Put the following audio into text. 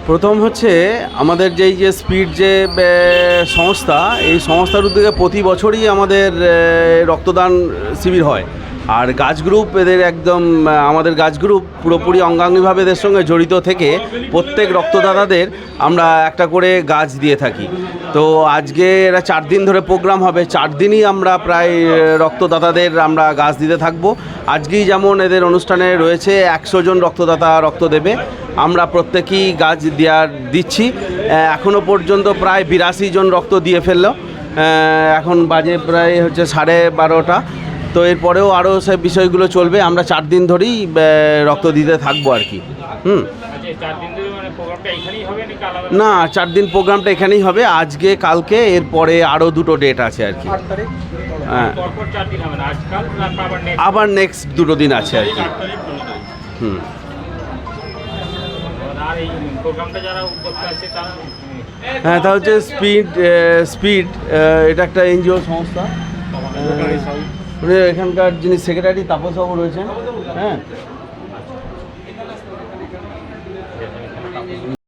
প্রথম হচ্ছে আমাদের যেই যে স্পিড যে সংস্থা, এই সংস্থার উদ্যোগে প্রতি বছরই আমাদের রক্তদান শিবির হয়। আর গাছ গ্রুপ এদের একদম আমাদের গাছ গ্রুপ পুরোপুরি অঙ্গাঙ্গিভাবে এদের সঙ্গে জড়িত থেকে প্রত্যেক রক্তদাতাদের আমরা একটা করে গাছ দিয়ে থাকি। তো আজকে এরা 4 দিন ধরে প্রোগ্রাম হবে, 4 দিনই আমরা প্রায় রক্তদাতাদের আমরা গাছ দিতে থাকবো। আজকেই যেমন এদের অনুষ্ঠানে রয়েছে 100 জন রক্তদাতা রক্ত দেবে, আমরা প্রত্যেকেই গাছ দিচ্ছি। এখনও পর্যন্ত প্রায় 82 জন রক্ত দিয়ে ফেললো। এখন বাজে প্রায় হচ্ছে 12:30। তো এরপরেও আরও সব বিষয়গুলো চলবে। আমরা 4 দিন ধরেই রক্ত দিতে থাকবো আর কি। না, 4 দিন প্রোগ্রামটা এখানেই হবে, আজকে কালকে, এরপরে আরও 2টো ডেট আছে আর কি। হ্যাঁ, আবার নেক্সট 2টো দিন আছে আর কি। হ্যাঁ, তা হচ্ছে স্পিড এটা একটা এনজিও সংস্থা। এখানকার যিনি সেক্রেটারি তাপসবাবু রয়েছেন। হ্যাঁ।